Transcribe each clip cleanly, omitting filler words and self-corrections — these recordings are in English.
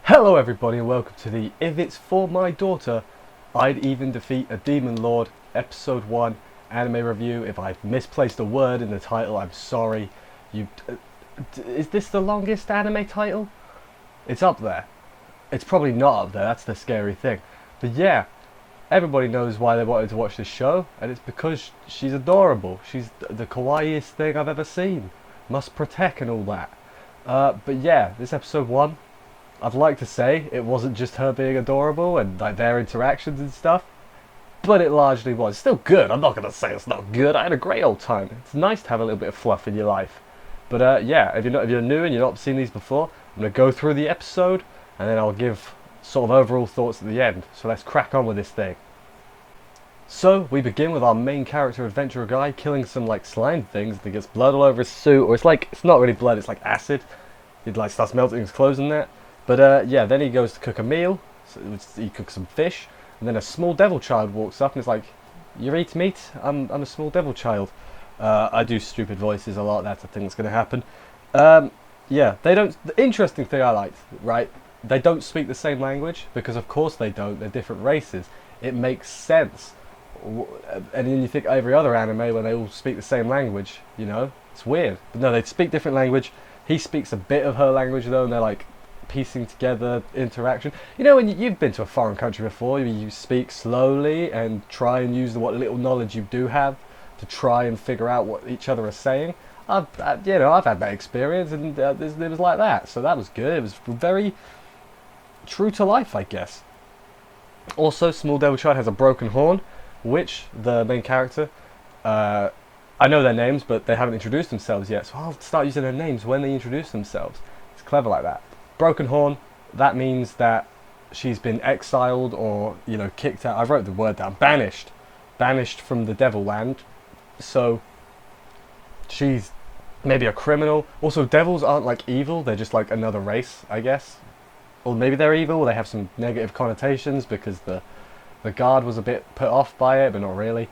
Hello everybody and welcome to the If It's For My Daughter, I'd Even Defeat a Demon Lord Episode 1 anime review. If I've misplaced a word in the title, I'm sorry. Is this the longest anime title? It's up there. It's probably not up there, that's the scary thing. But yeah, everybody knows why they wanted to watch this show, and it's because she's adorable. She's the kawaiiest thing I've ever seen. Must protect and all that. But yeah, this episode 1, I'd like to say it wasn't just her being adorable and like their interactions and stuff, but it largely was. It's still good. I'm not going to say it's not good. I had a great old time. It's nice to have a little bit of fluff in your life. But yeah, if you're new and you've not seen these before, I'm going to go through the episode and then I'll give sort of overall thoughts at the end. So let's crack on with this thing. So we begin with our main character adventurer guy killing some like slime things that gets blood all over his suit, or it's not really blood, it's like acid. It like starts melting his clothes in that. But yeah, then he goes to cook a meal, so he cooks some fish, and then a small devil child walks up and is like, "You eat meat? I'm a small devil child." I do stupid voices a lot, that's the thing that's going to happen. Yeah, they don't, the interesting thing I liked, right, they don't speak the same language, because of course they don't, they're different races. It makes sense. And then you think every other anime when they all speak the same language, you know, it's weird. But no, they speak different language. He speaks a bit of her language though, and they're like piecing together interaction. You know, when you've been to a foreign country before, you speak slowly and try and use what little knowledge you do have to try and figure out what each other are saying. I've had that experience, and it was like that. So that was good. It was very true to life, I guess. Also, Small Devil Child has a broken horn, which the main character, I know their names, but they haven't introduced themselves yet, so I'll start using their names when they introduce themselves. It's clever like that. Broken horn, that means that she's been exiled or, you know, kicked out. I wrote the word down. Banished from the Devil Land. So she's maybe a criminal. Also, devils aren't like evil, they're just like another race, I guess. Or maybe they're evil, they have some negative connotations because the guard was a bit put off by it, but not really.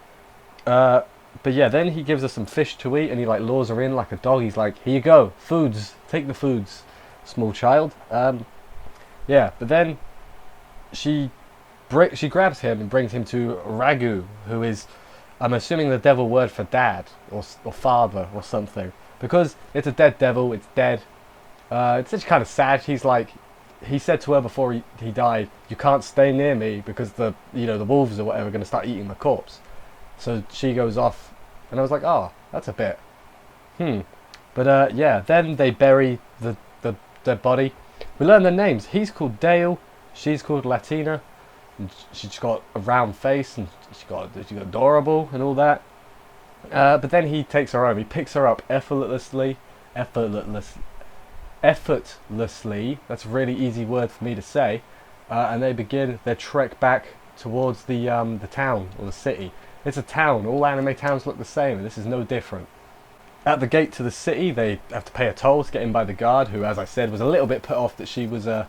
But yeah, then he gives her some fish to eat and he like lures her in like a dog. He's like, "Here you go, foods, take the foods, small child." Yeah, but then she grabs him and brings him to Ragu, who is, I'm assuming, the devil word for dad or father or something, because it's a dead devil. It's dead. It's just kind of sad. He said to her before he died, "You can't stay near me because the wolves or whatever are going to start eating the corpse." So she goes off, and I was like, "Oh, that's a bit, But yeah, then they bury the dead body. We learn their names. He's called Dale. She's called Latina. And she's got a round face, and she's got adorable and all that. But then he takes her home. He picks her up effortlessly. That's a really easy word for me to say. And they begin their trek back towards the town or the city. It's a town. All anime towns look the same, and this is no different. At the gate to the city, they have to pay a toll to get in by the guard, who, as I said, was a little bit put off that she was a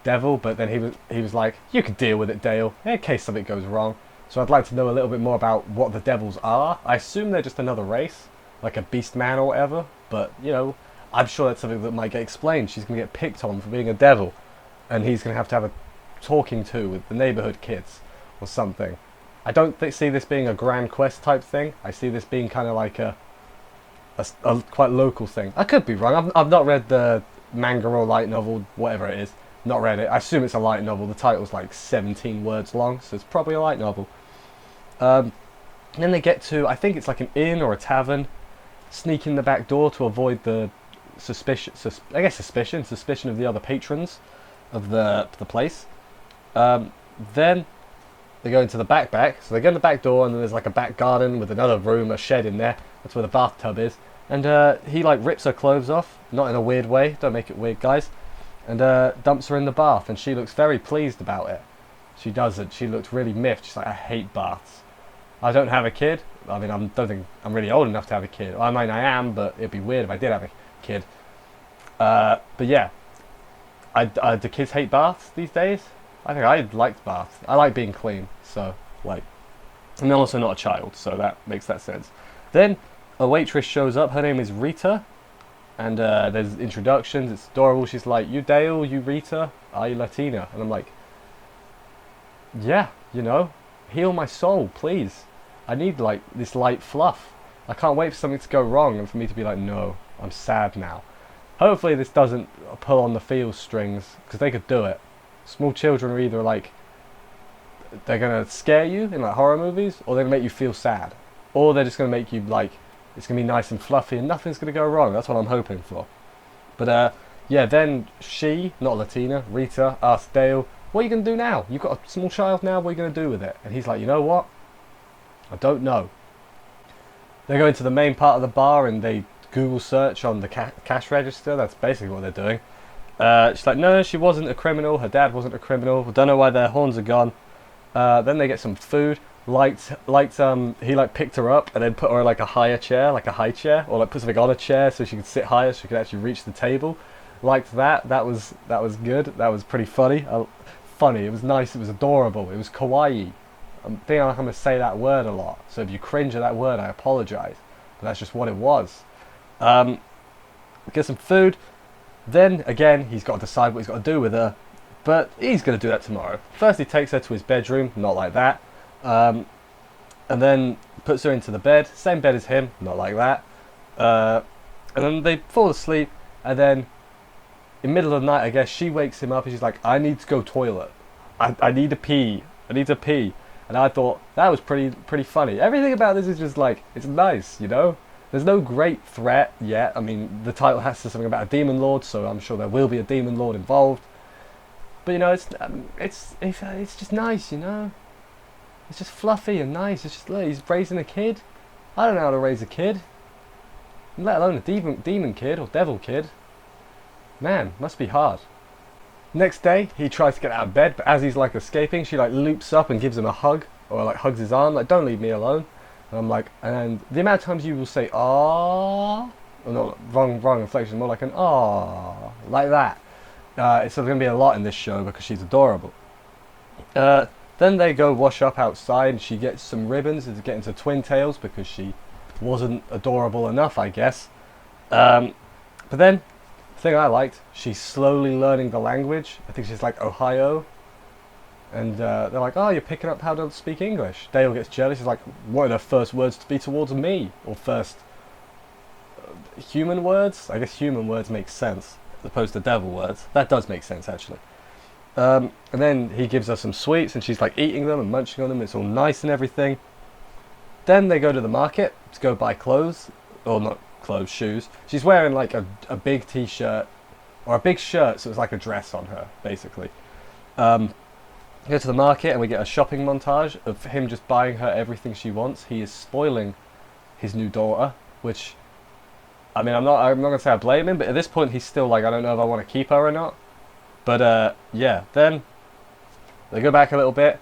devil, but then he was like, "You can deal with it, Dale, in case something goes wrong." So I'd like to know a little bit more about what the devils are. I assume they're just another race, like a beast man or whatever, but, you know, I'm sure that's something that might get explained. She's going to get picked on for being a devil, and he's going to have a talking to with the neighborhood kids or something. I don't see this being a grand quest type thing. I see this being kind of like a quite local thing. I could be wrong. I've not read the manga or light novel, whatever it is. Not read it. I assume it's a light novel. The title's like 17 words long, so it's probably a light novel. And then they get to, I think it's like an inn or a tavern, sneak in the back door to avoid the suspicion of the other patrons of the place. Then they go into the back, so they go in the back door, and then there's like a back garden with another room, a shed in there. That's where the bathtub is. And he like rips her clothes off, not in a weird way, don't make it weird, guys, and dumps her in the bath, and she looks very pleased about it. She doesn't. She looks really miffed. She's like, "I hate baths. I don't have a kid. I mean, I don't think I'm really old enough to have a kid. I mean, I am, but it'd be weird if I did have a kid." But yeah, do kids hate baths these days? I think I liked baths. I like being clean, so like, I'm also not a child, so that makes that sense. Then a waitress shows up. Her name is Rita. And there's introductions. It's adorable. She's like, "You Dale, you Rita, are you Latina?" And I'm like, "Yeah, you know, heal my soul, please. I need like this light fluff. I can't wait for something to go wrong and for me to be like, no, I'm sad now." Hopefully this doesn't pull on the feels strings, because they could do it. Small children are either like, they're going to scare you in like horror movies, or they're going to make you feel sad. Or they're just going to make you like, it's going to be nice and fluffy and nothing's going to go wrong. That's what I'm hoping for. But yeah, then she, not Latina, Rita, asks Dale, "What are you going to do now? You've got a small child now, what are you going to do with it?" And he's like, "You know what? I don't know." They go into the main part of the bar and they Google search on the cash register. That's basically what they're doing. She's like, "No, she wasn't a criminal. Her dad wasn't a criminal. We don't know why their horns are gone." Then they get some food. He like picked her up and then put her in like a higher chair, like a high chair, or like put something on a chair so she could sit higher, so she could actually reach the table. Liked that. That was good. That was pretty funny. Funny. It was nice. It was adorable. It was kawaii. I think I'm going to say that word a lot. So if you cringe at that word, I apologise. But that's just what it was. Get some food. Then again, he's got to decide what he's got to do with her. But he's going to do that tomorrow. First he takes her to his bedroom. Not like that. And then puts her into the bed. Same bed as him. Not like that. And then they fall asleep. And then in the middle of the night, I guess, she wakes him up and she's like, "I need to go toilet. I need to pee. I need to pee." And I thought that was pretty funny. Everything about this is just like, it's nice, you know? There's no great threat yet. I mean, the title has to say something about a demon lord, so I'm sure there will be a demon lord involved. But you know, it's just nice, you know? It's just fluffy and nice. It's just, look, he's raising a kid. I don't know how to raise a kid. Let alone a demon kid or devil kid. Man, must be hard. Next day, he tries to get out of bed, but as he's like escaping, she like loops up and gives him a hug, or like hugs his arm, like, "Don't leave me alone." And I'm like, and the amount of times you will say "ah," or not, wrong inflection, more like an "ah," like that. It's going to be a lot in this show because she's adorable. Then they go wash up outside, and she gets some ribbons to get into twin tails because she wasn't adorable enough, I guess. But then, the thing I liked, she's slowly learning the language. I think she's like Ohio. And they're like, "Oh, you're picking up how to speak English." Dale gets jealous. He's like, "What are the first words to be towards me?" Or first human words? I guess human words make sense as opposed to devil words. That does make sense, actually. And then he gives her some sweets and she's like eating them and munching on them. It's all nice and everything. Then they go to the market to go buy clothes. Or not clothes, shoes. She's wearing like a big t-shirt. Or a big shirt, so it's like a dress on her, basically. We go to the market and we get a shopping montage of him just buying her everything she wants. He is spoiling his new daughter, which, I mean, I'm not gonna say I blame him, but at this point he's still like, I don't know if I want to keep her or not. But yeah, then they go back a little bit.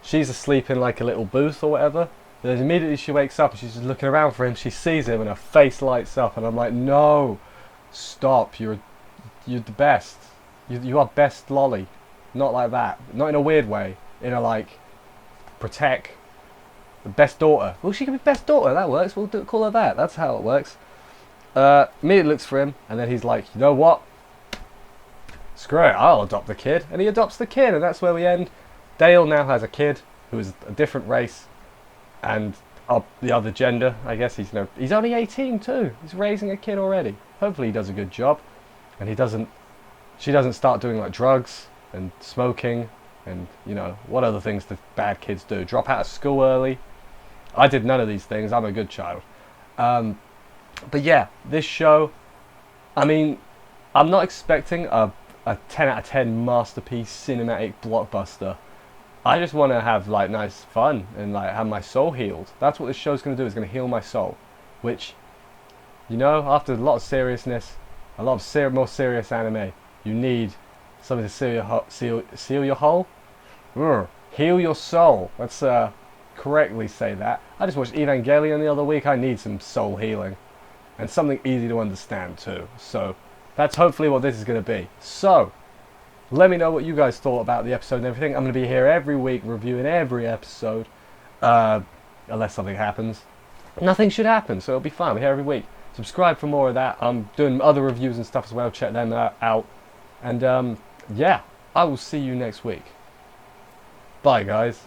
She's asleep in like a little booth or whatever. Then immediately she wakes up and she's just looking around for him. She sees him and her face lights up, and I'm like, "No, stop! You're the best. You are best lolly." Not like that. Not in a weird way. In a like, protect the best daughter. Well, she can be best daughter. That works. We'll call her that. That's how it works. Immediately looks for him, and then he's like, "You know what? Screw it. I'll adopt the kid." And he adopts the kid, and that's where we end. Dale now has a kid who is a different race, and the other gender. I guess he's only 18 too. He's raising a kid already. Hopefully he does a good job, and she doesn't start doing like drugs and smoking, and you know what other things the bad kids do. Drop out of school early. I did none of these things. I'm a good child. But yeah, this show, I mean, I'm not expecting a 10 out of 10 masterpiece cinematic blockbuster. I just want to have like nice fun and like have my soul healed. That's what this show's going to do. It's going to heal my soul, which, you know, after a lot of seriousness, a lot of more serious anime, you need something to seal your hole. Heal your soul. Let's correctly say that. I just watched Evangelion the other week. I need some soul healing. And something easy to understand too. So that's hopefully what this is going to be. So let me know what you guys thought about the episode and everything. I'm going to be here every week reviewing every episode. Unless something happens. Nothing should happen, so it'll be fine. We're here every week. Subscribe for more of that. I'm doing other reviews and stuff as well. Check them out. And yeah, I will see you next week. Bye, guys.